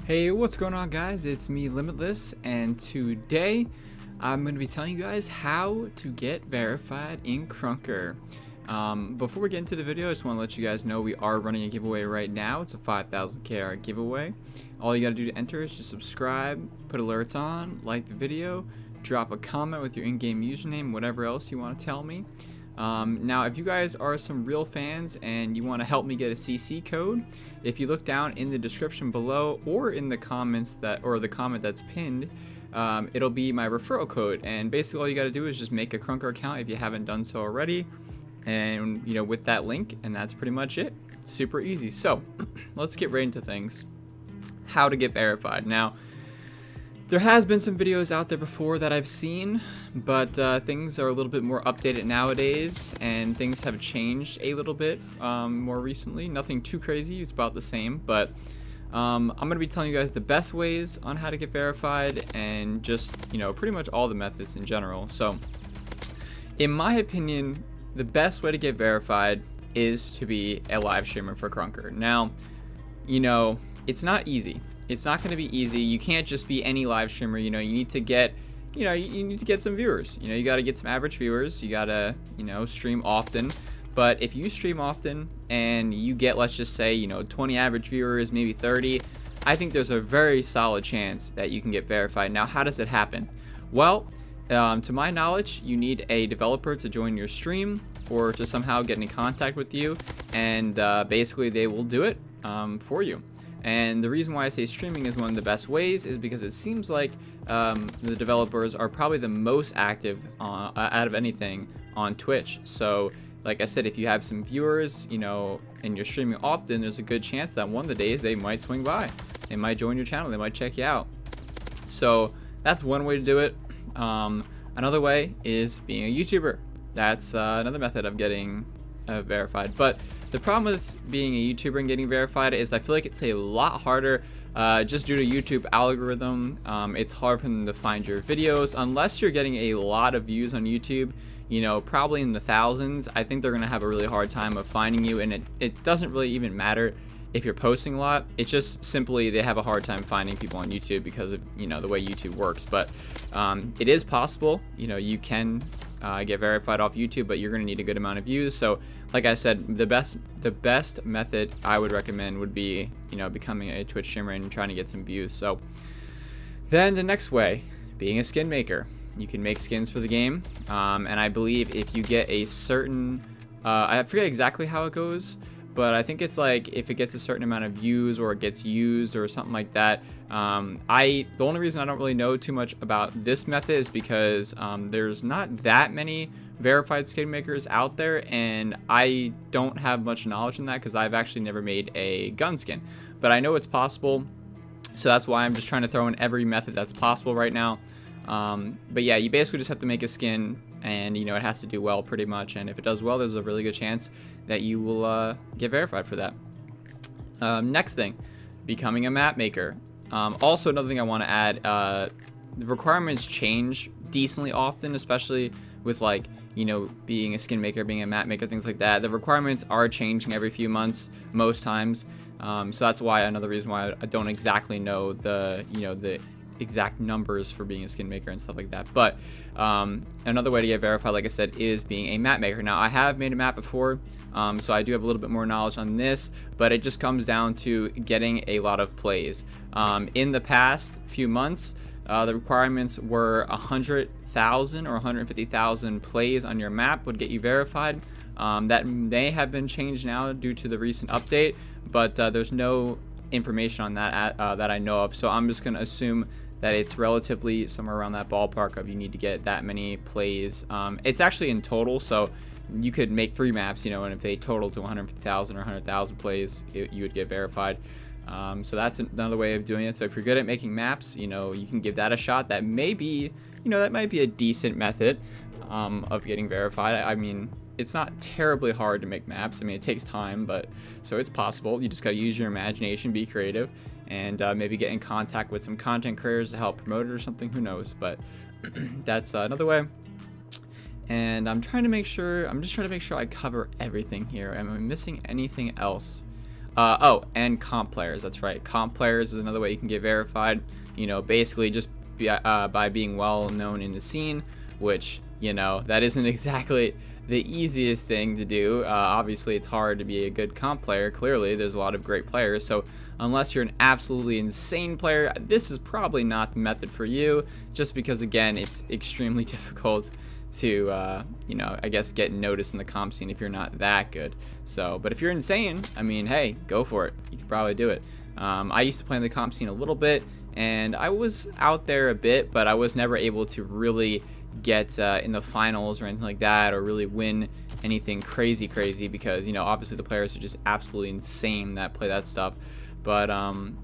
Hey, what's going on, guys? It's me, Limitless, and today I'm going to be telling you guys how to get verified in Krunker. Before we get into the video, I just want to let you guys know we are running a giveaway right now. It's a 5,000 KR giveaway. All you got to do to enter is just subscribe, put alerts on, like the video, drop a comment with your in-game username, whatever else you want to tell me. Now, if you guys are some real fans and you want to help me get a CC code, if you look down in the description below or in the comments the comment that's pinned, it'll be my referral code. And basically all you got to do is just make a Krunker account if you haven't done so already, and with that link, and that's pretty much it. Super easy. So let's get right into things. How to get verified. Now, there has been some videos out there before that I've seen, but things are a little bit more updated nowadays, and things have changed a little bit more recently. Nothing too crazy, it's about the same, but I'm going to be telling you guys the best ways on how to get verified, and just, pretty much all the methods in general. So, in my opinion, the best way to get verified is to be a live streamer for Krunker. Now, it's not easy. It's not going to be easy. You can't just be any live streamer. You need to get, you need to get some viewers. You got to get some average viewers. You got to, stream often. But if you stream often and you get, let's just say, 20 average viewers, maybe 30, I think there's a very solid chance that you can get verified. Now, how does it happen? Well, to my knowledge, you need a developer to join your stream or to somehow get in contact with you, and basically they will do it for you. And the reason why I say streaming is one of the best ways is because it seems like the developers are probably the most active out of anything on Twitch. So, like I said, if you have some viewers, and you're streaming often, there's a good chance that one of the days they might swing by. They might join your channel. They might check you out. So that's one way to do it. Another way is being a YouTuber. That's another method of getting verified. But the problem with being a YouTuber and getting verified is I feel like it's a lot harder just due to YouTube algorithm. It's hard for them to find your videos unless you're getting a lot of views on YouTube, probably in the thousands. I think they're gonna have a really hard time of finding you, and it doesn't really even matter if you're posting a lot. It's just simply they have a hard time finding people on YouTube because of the way YouTube works. But it is possible. You can get verified off YouTube, but you're going to need a good amount of views. So, like I said, the best method I would recommend would be becoming a Twitch streamer and trying to get some views. So then the next way, being a skin maker. You can make skins for the game, and I believe if you get a certain I forget exactly how it goes, but I think it's like if it gets a certain amount of views or it gets used or something like that. The only reason I don't really know too much about this method is because there's not that many verified skin makers out there, and I don't have much knowledge in that because I've actually never made a gun skin. But I know it's possible, so that's why I'm just trying to throw in every method that's possible right now. But yeah, you basically just have to make a skin, and it has to do well pretty much, and if it does well, there's a really good chance that you will get verified for that. Next thing, becoming a map maker. Also, another thing I want to add, the requirements change decently often, especially with being a skin maker, being a map maker, things like that. The requirements are changing every few months most times, so that's why another reason why I don't exactly know the exact numbers for being a skin maker and stuff like that. But another way to get verified, like I said, is being a map maker. Now, I have made a map before, so I do have a little bit more knowledge on this, but it just comes down to getting a lot of plays. In the past few months, the requirements were 100,000 or 150,000 plays on your map would get you verified. That may have been changed now due to the recent update, but there's no information on that that I know of, so I'm just going to assume that it's relatively somewhere around that ballpark of you need to get that many plays. It's actually in total, so you could make 3 maps, and if they total to 150,000 or 100,000 plays, you would get verified. So that's another way of doing it. So if you're good at making maps, you can give that a shot. That may be, that might be a decent method of getting verified. I mean, it's not terribly hard to make maps. I mean, it takes time, but so it's possible. You just got to use your imagination, be creative, and maybe get in contact with some content creators to help promote it or something. Who knows? But that's another way. And I'm just trying to make sure I cover everything here. Am I missing anything else? Oh, and comp players. That's right. Comp players is another way you can get verified. You know, basically just by being well known in the scene, which, you know, that isn't exactly the easiest thing to do. Obviously, it's hard to be a good comp player. Clearly, there's a lot of great players. So unless you're an absolutely insane player, this is probably not the method for you, just because, again, it's extremely difficult to, you know, I guess get noticed in the comp scene if you're not that good. So, but if you're insane, I mean, hey, go for it. You can probably do it. I used to play in the comp scene a little bit, and I was out there a bit, but I was never able to really get in the finals or anything like that, or really win anything crazy because, you know, obviously the players are just absolutely insane that play that stuff. But I'm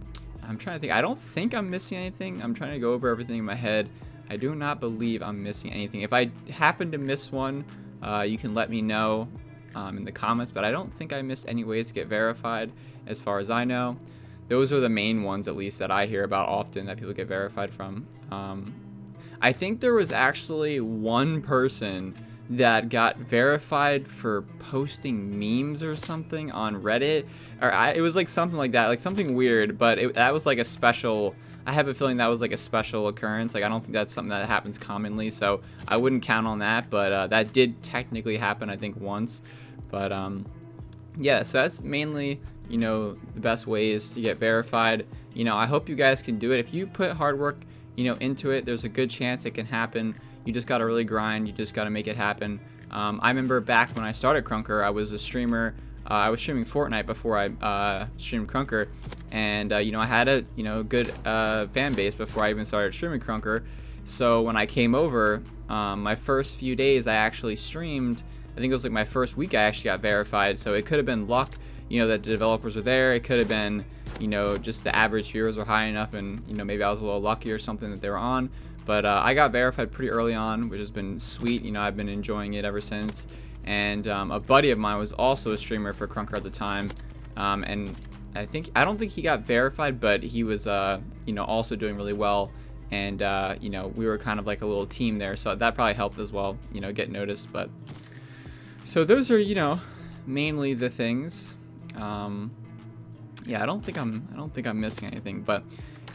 trying to think. I don't think I'm missing anything. I'm trying to go over everything in my head. I do not believe I'm missing anything. If I happen to miss one, you can let me know in the comments, but I don't think I missed any ways to get verified as far as I know. Those are the main ones, at least, that I hear about often that people get verified from. I think there was actually one person that got verified for posting memes or something on Reddit, or it was like something like that, like something weird, but that was like a special, I have a feeling that was like a special occurrence. Like, I don't think that's something that happens commonly, so I wouldn't count on that, but that did technically happen, I think, once. But yeah, so that's mainly, you know, the best ways to get verified. You know, I hope you guys can do it. If you put hard work, you know, into it, there's a good chance it can happen. You just got to really grind. You just got to make it happen. I remember back when I started Krunker, I was a streamer. I was streaming Fortnite before I streamed Krunker, and you know, I had a, you know, good fan base before I even started streaming Krunker. So when I came over, my first few days I actually streamed. I think it was like my first week I actually got verified. So it could have been luck, you know, that the developers were there. It could have been, you know, just the average viewers were high enough, and, you know, maybe I was a little lucky or something that they were on. But I got verified pretty early on, which has been sweet. You know, I've been enjoying it ever since. And a buddy of mine was also a streamer for Krunker at the time, and I don't think he got verified, but he was you know, also doing really well. And you know, we were kind of like a little team there, so that probably helped as well, you know, get noticed. But so those are, you know, mainly the things. Yeah, I don't think I'm missing anything, but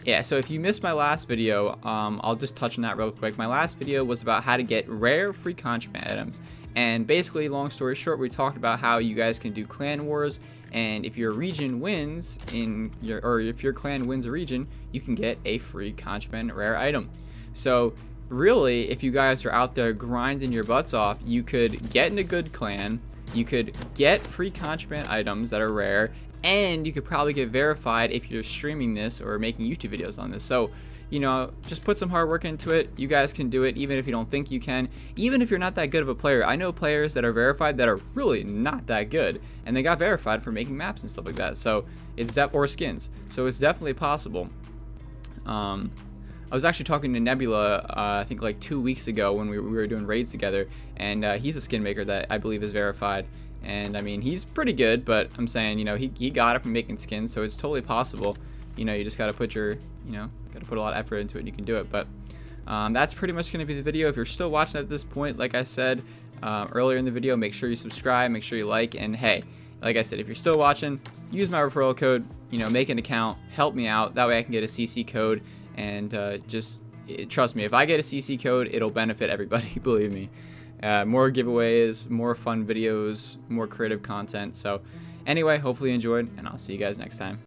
yeah, so if you missed my last video, I'll just touch on that real quick. My last video was about how to get rare free contraband items, and basically, long story short, we talked about how you guys can do clan wars, and if your region wins if your clan wins a region, you can get a free contraband rare item. So really, if you guys are out there grinding your butts off, you could get in a good clan, you could get free contraband items that are rare, and you could probably get verified if you're streaming this or making YouTube videos on this. So, you know, just put some hard work into it. You guys can do it, even if you don't think you can. Even if you're not that good of a player. I know players that are verified that are really not that good, and they got verified for making maps and stuff like that. So it's or skins. So it's definitely possible. I was actually talking to Nebula, I think like 2 weeks ago when we were doing raids together, and he's a skin maker that I believe is verified. And I mean, he's pretty good, but I'm saying, you know, he got it from making skins, so it's totally possible. You know, you just got to put a lot of effort into it, and you can do it. But that's pretty much going to be the video. If you're still watching at this point, like I said earlier in the video, make sure you subscribe, make sure you like, and hey, like I said, if you're still watching, use my referral code, you know, make an account, help me out. That way I can get a CC code, and trust me, if I get a CC code, it'll benefit everybody, believe me. More giveaways, more fun videos, more creative content. So anyway, hopefully you enjoyed, and I'll see you guys next time.